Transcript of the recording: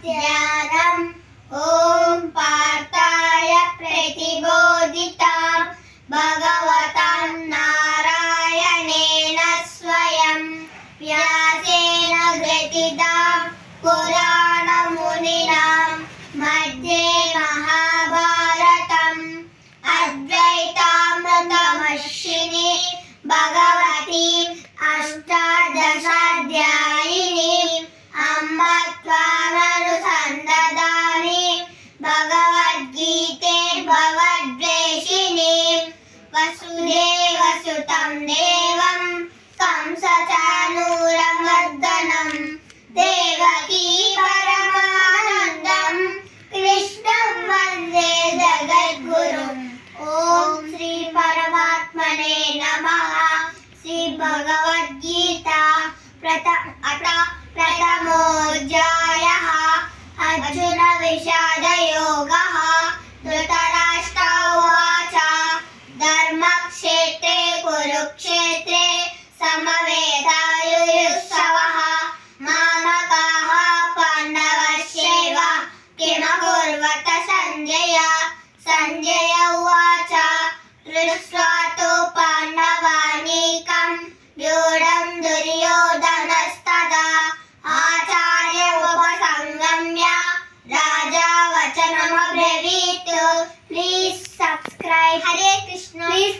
ध्यानम् ॐ पार्थाय प्रतिबोधितां भगवता नारायणेन स्वयं व्यासेन ग्रथितां पुराणमुनिना मध्ये महाभारतम् अद्वैतामृतवर्षिणी भगवती अष्टादशाध्यायिनी अम्ब त्वामनुसन्दधामि भगवद्गीते भवद्वेषिणी वसुदेवसुतं देवं कंसचाणूरमर्दनं देवकी परमानन्दं कृष्णं वन्दे जगद्गुरुम् ॐ श्री परमात्मने नमः। श्री भगवद्गीता प्रथमोऽध्यायः अर्जुन विषाद योगः। धृतराष्ट्र उवाच धर्मक्षेत्रे कुरुक्षेत्रे समवेतायुयुत्सवः मामकाः पाण्डवश्चैव किमकुर्वत सञ्जय। सञ्जय उवाच दृष्ट्वा तु पाण्डवानीकं व्यूढं दुर्योधनस्तदा आचार्योपसंगम्य राजा वचनमब्रवीत्। Please subscribe. Hare Krishna. Please